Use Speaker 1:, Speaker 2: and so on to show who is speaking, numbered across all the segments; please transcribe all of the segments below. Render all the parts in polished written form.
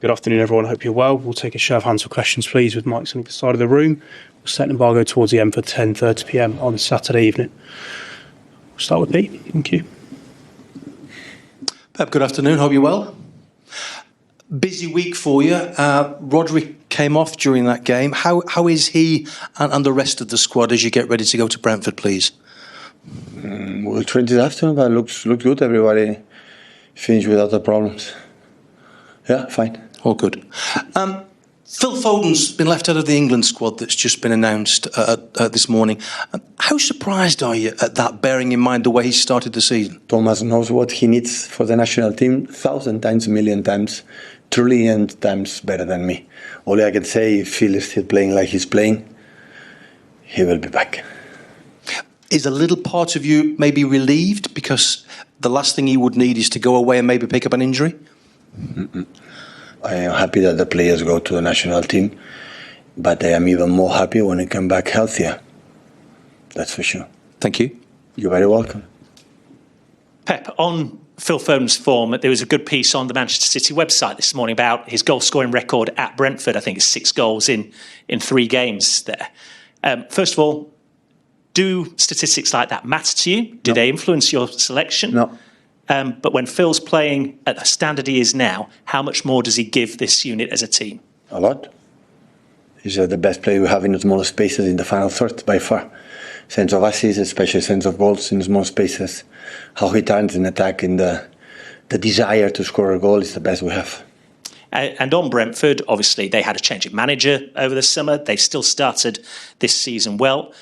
Speaker 1: Good afternoon, everyone. I hope you're well. We'll take a show of hands for questions, please, with mics on either side of the room. We'll set an embargo towards the end for 10:30 p.m. on Saturday evening. We'll start with Pete. Thank you.
Speaker 2: Pep, good afternoon. Hope you're well. Busy week for you. Rodri came off during that game. How is he and the rest of the squad as you get ready to go to Brentford, please?
Speaker 3: We'll train this afternoon, but looks good. Everybody finished without the problems. Yeah, fine.
Speaker 2: All good. Phil Foden's been left out of the England squad that's just been announced this morning. How surprised are you at that, bearing in mind the way he started the season?
Speaker 3: Thomas knows what he needs for the national team 1,000 times, a million times, trillion times better than me. All I can say, if Phil is still playing like he's playing, he will be back.
Speaker 2: Is a little part of you maybe relieved because the last thing he would need is to go away and maybe pick up an injury?
Speaker 3: I am happy that the players go to the national team, but I am even more happy when they come back healthier. That's for sure.
Speaker 2: Thank you.
Speaker 3: You're very welcome.
Speaker 4: Pep, on Phil Foden's form, there was a good piece on the Manchester City website this morning about his goal-scoring record at Brentford. I think it's 6 goals in 3 games there. First of all, do statistics like that matter to you? Do they influence your selection?
Speaker 3: No.
Speaker 4: But when Phil's playing at the standard he is now, how much more does he give this unit as a team?
Speaker 3: A lot. He's the best player we have in the small spaces in the final third, by far. Sense of assists, especially sense of goals in small spaces. How he turns in attack and the desire to score a goal is the best we have.
Speaker 4: And on Brentford, obviously, they had a change of manager over the summer. They still started this season well.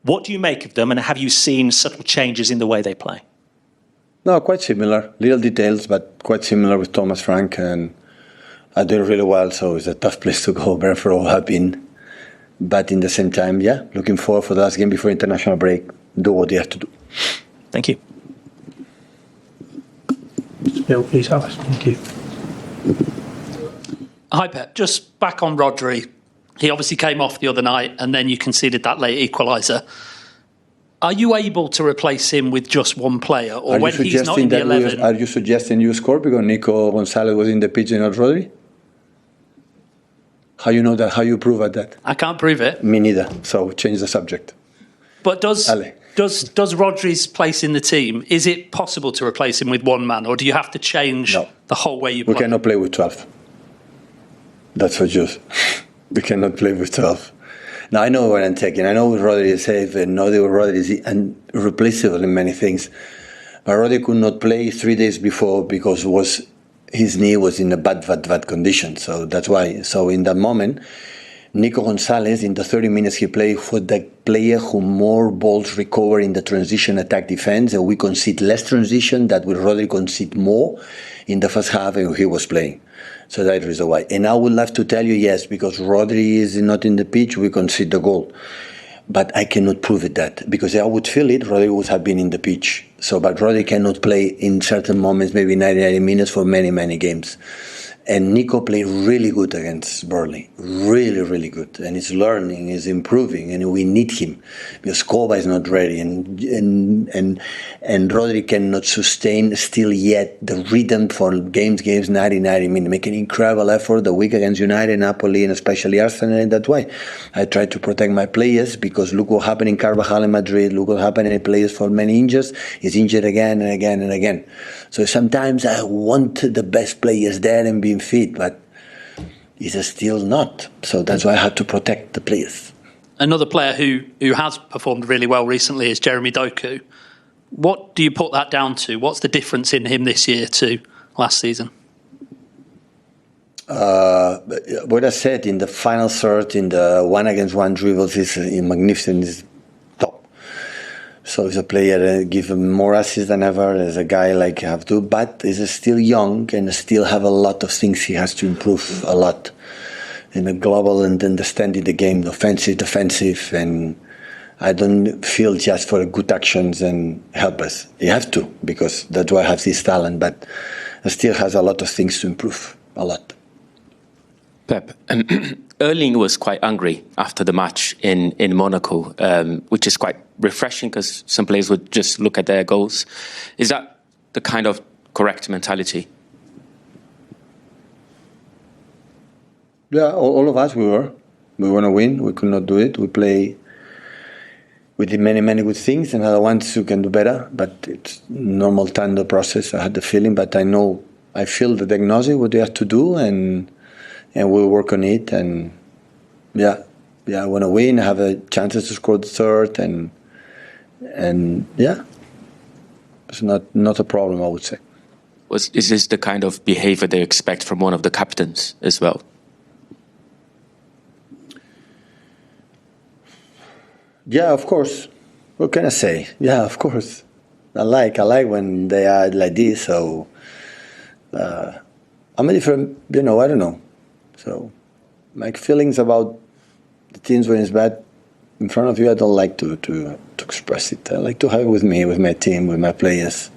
Speaker 4: What do you make of them, and have you seen subtle changes in the way they play?
Speaker 3: No, quite similar. Little details, but quite similar with Thomas Frank. And I do really well, so it's a tough place to go. Brentford all have been. But in the same time, yeah, looking forward for the last game before international break. Do what you have to do.
Speaker 4: Thank you.
Speaker 1: Bill, please, Alice. Thank you.
Speaker 5: Hi, Pep. Just back on Rodri. He obviously came off the other night and then you conceded that late equaliser. Are you able to replace him with just one player? Or when he's not in the 11...
Speaker 3: Are you suggesting you score because Nico Gonzalez was in the pitch and not Rodri? How you know that? How you prove that?
Speaker 5: I can't prove it.
Speaker 3: Me neither. So change the subject.
Speaker 5: But does Rodri's place in the team, is it possible to replace him with one man? Or do you have to change the whole way you play?
Speaker 3: We cannot play with 12. That's for sure. We cannot play with 12. Now, I know what I'm taking. I know Rodri is safe, and know that Rodri is irreplaceable in many things. But Rodri could not play 3 days before because his knee was in a bad condition. So that's why. So in that moment, Nico Gonzalez, in the 30 minutes he played, for the player who more balls recover in the transition attack defense, and we concede less transition, that with Rodri concede more in the first half, and he was playing. So that is why. And I would love to tell you, yes, because Rodri is not in the pitch, we concede the goal. But I cannot prove it that, because I would feel it, Rodri would have been in the pitch. So, but Rodri cannot play in certain moments, maybe 90 minutes for many games. And Nico played really good against Burnley, really good. And he's learning, he's improving, and we need him because Kova is not ready, and Rodri cannot sustain still yet the rhythm for games 90 minutes. Make an incredible effort the week against United, Napoli, and especially Arsenal. And that's why I try to protect my players, because look what happened in Carvajal in Madrid. Look what happened in players for many injuries. He's injured again and again. So sometimes I want the best players there and being fit, but he's still not. So that's why I have to protect the players.
Speaker 5: Another player who has performed really well recently is Jeremy Doku. What do you put that down to? What's the difference in him this year to last season?
Speaker 3: What I said in the final third, in the 1-against-1 dribbles, is magnificent. Is top. So he's a player that gives him more assists than ever. As a guy like have to, but he's still young and still have a lot of things he has to improve a lot in the global and understanding the game, offensive, defensive, and I don't feel just for good actions and help us. You have to, because that's why I have this talent, but he still has a lot of things to improve, a lot.
Speaker 6: Pep, Erling was quite angry after the match in Monaco, which is quite refreshing because some players would just look at their goals. Is that the kind of correct mentality?
Speaker 3: Yeah, all of us, we want to win. We could not do it. We did many good things, and other ones who can do better. But it's normal tender process. I had the feeling, but I feel the diagnosis, what they have to do, and we'll work on it. And I want to win. Have a chances to score the third, and it's not a problem, I would say.
Speaker 6: Is this the kind of behaviour they expect from one of the captains as well?
Speaker 3: Yeah, of course. What can I say? Yeah, of course. I like when they are like this. So I'm a different. I don't know. So my feelings about the teams when it's bad in front of you, I don't like to express it. I like to have it with me, with my team, with my players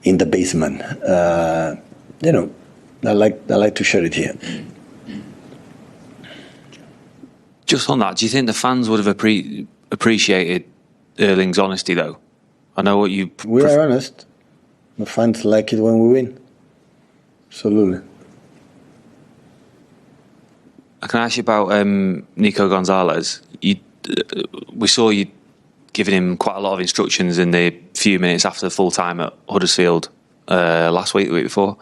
Speaker 3: in the basement. I like to share it here.
Speaker 7: Just on that, do you think the fans would have appreciated Erling's honesty, though? I know what you...
Speaker 3: We are honest. The fans like it when we win. Absolutely.
Speaker 7: I can ask you about Nico Gonzalez. We saw you giving him quite a lot of instructions in the few minutes after full time at Huddersfield last week, the week before.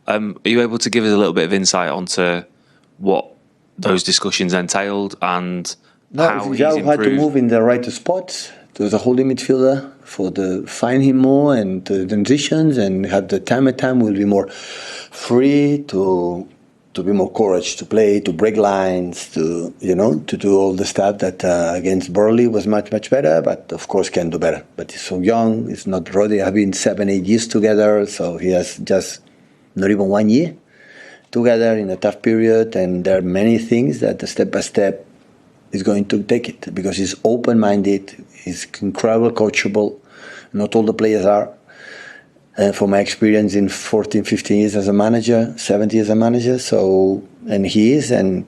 Speaker 7: Are you able to give us a little bit of insight onto what those discussions entailed and how he's improved?
Speaker 3: Had to move in the right spots. There was a holding midfielder find him more and the transitions, and have the time will be more free to be more courage to play, to break lines, to do all the stuff that against Burnley was much better, but of course can do better. But he's so young. It's not Rodri. Have been 7-8 years together, so he has just not even 1 year together in a tough period, and there are many things that step by step is going to take it, because he's open-minded, he's incredible coachable. Not all the players are. From my experience in 14, 15 years as a manager, 70 years as a manager, and he is, and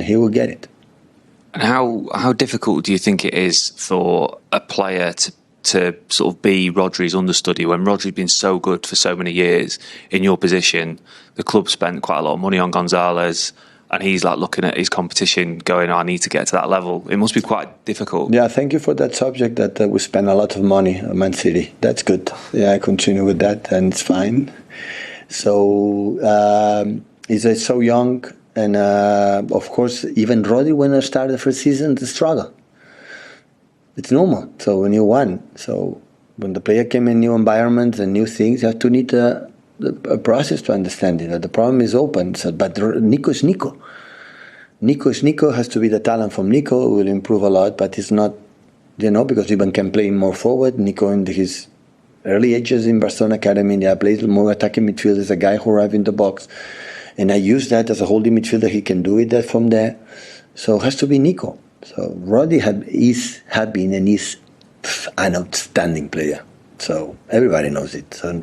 Speaker 3: he will get it.
Speaker 7: And how difficult do you think it is for a player to sort of be Rodri's understudy when Rodri's been so good for so many years in your position? The club spent quite a lot of money on Gonzalez, and he's like looking at his competition going, I need to get to that level. It must be quite difficult.
Speaker 3: Yeah, thank you for that subject that we spend a lot of money on Man City. That's good. Yeah, I continue with that, and it's fine. So he's so young, and of course, even Rodri, when I started the first season, the struggle. It's normal. So when you won, so when the player came in new environments and new things, you have to need a process to understand it. The problem is open. So, but Nico is Nico. Nico is Nico. Has to be the talent from Nico. It will improve a lot, but it's not, because even can play more forward. Nico in his early ages in Barcelona Academy, plays more attacking midfield. Is a guy who arrives in the box, and I use that as a holding midfielder. He can do it from there. So it has to be Nico. So Rodri had been and is an outstanding player. So everybody knows it. So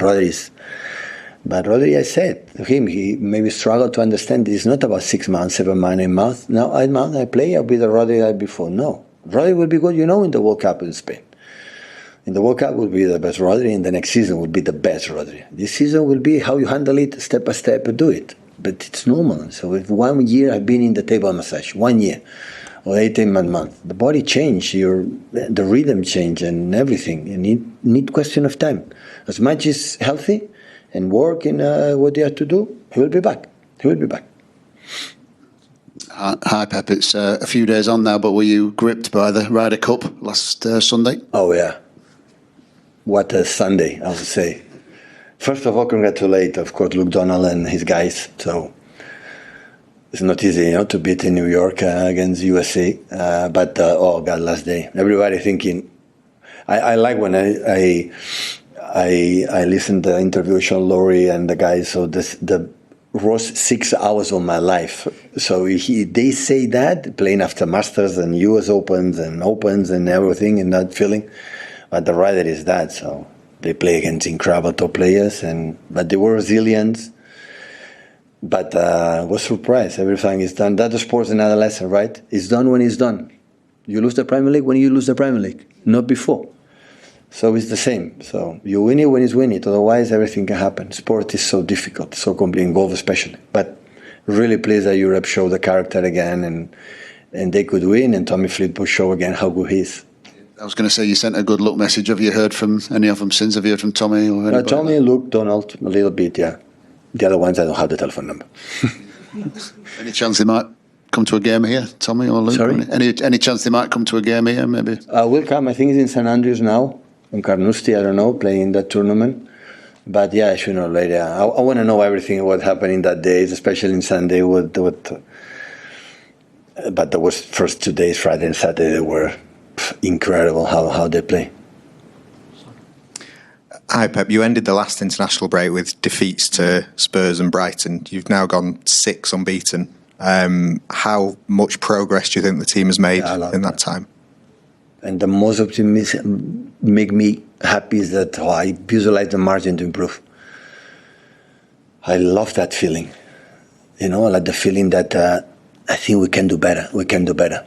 Speaker 3: But Rodri, I said to him, he maybe struggled to understand it's not about 6 months, 7 months, 8 months. Now I play, I'll be the Rodri I had before. No. Rodri will be good, in the World Cup in Spain. In the World Cup will be the best Rodri, and the next season will be the best Rodri. This season will be how you handle it step by step and do it. But it's normal. So if 1 year I've been in the table massage, 1 year or 18 months, the body change, the rhythm change and everything. You need question of time. As much as healthy and work in what they have to do, he will be back.
Speaker 8: Hi, Pep. It's a few days on now, but were you gripped by the Ryder Cup last Sunday?
Speaker 3: Oh, yeah. What a Sunday, I would say. First of all, congratulate, of course, Luke Donald and his guys. So it's not easy, to beat in New York against USA. But oh God, last day, everybody thinking. I like when I listened to the interview with Sean Lowry and the guys. So the was 6 hours of my life. So they say that playing after Masters and US Opens and everything and that feeling. But the reality is that. So they play against incredible top players, but they were resilient. But was surprised. Everything is done. That sport's another lesson, right? It's done when it's done. You lose the Premier League when you lose the Premier League, not before. So it's the same. So you win it when it's win it. Otherwise, everything can happen. Sport is so difficult, so complicated, golf especially. But really pleased that Europe showed the character again, and they could win, and Tommy Fleetwood show again how good he is.
Speaker 8: I was going to say, you sent a good luck message. Have you heard from any of them since? Have you heard from Tommy or anybody?
Speaker 3: Tommy, Luke, Donald, a little bit, yeah. The other ones, I don't have the telephone number.
Speaker 8: Any chance they might come to a game here, Tommy or Luke?
Speaker 3: Sorry?
Speaker 8: Any chance they might come to a game here, maybe?
Speaker 3: Will come. I think he's in St Andrews now, in Carnoustie, I don't know, playing that tournament. But yeah, I should know later. I want to know everything what happened in that days, especially in Sunday. But there was first 2 days, Friday and Saturday, they were incredible how they play.
Speaker 9: Hi Pep, you ended the last international break with defeats to Spurs and Brighton. You've now gone 6 unbeaten. How much progress do you think the team has made in that time?
Speaker 3: And the most optimistic make me happy is that I visualize the margin to improve. I love that feeling. I like the feeling that I think we can do better. We can do better.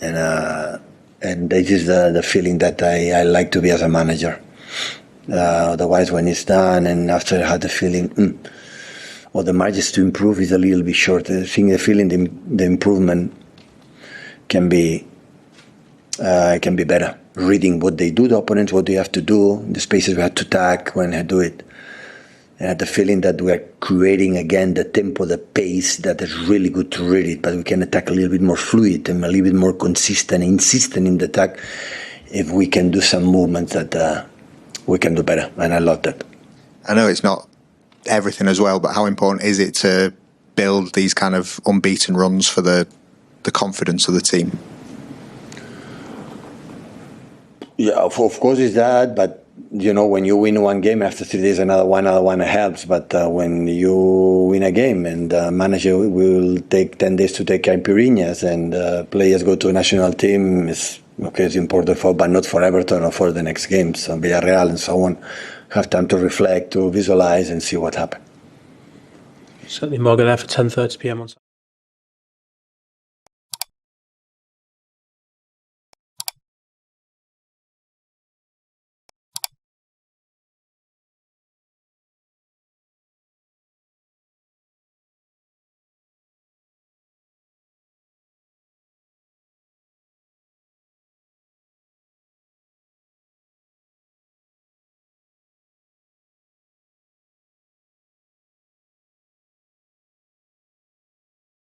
Speaker 3: And this is the feeling that I like to be as a manager. Otherwise, when it's done and after I had the feeling, the margins to improve is a little bit short. I think the feeling the improvement can be better. Reading what they do, the opponents, what they have to do, the spaces we have to attack when I do it. And I had the feeling that we are creating again the tempo, the pace that is really good to read it, but we can attack a little bit more fluid and a little bit more consistent, insistent in the attack. If we can do some movements that we can do better, and I love that.
Speaker 9: I know it's not everything as well, but how important is it to build these kind of unbeaten runs for the confidence of the team?
Speaker 3: Yeah, of course it's that, but when you win one game, after 3 days another one helps. But when you win a game and the manager will take 10 days to take caipirinhas and players go to a national team, it's important but not for Everton or for the next games, Villarreal and so on. Have time to reflect, to visualize and see what happened.
Speaker 1: Certainly Margo there for 10:30 p.m. on Saturday.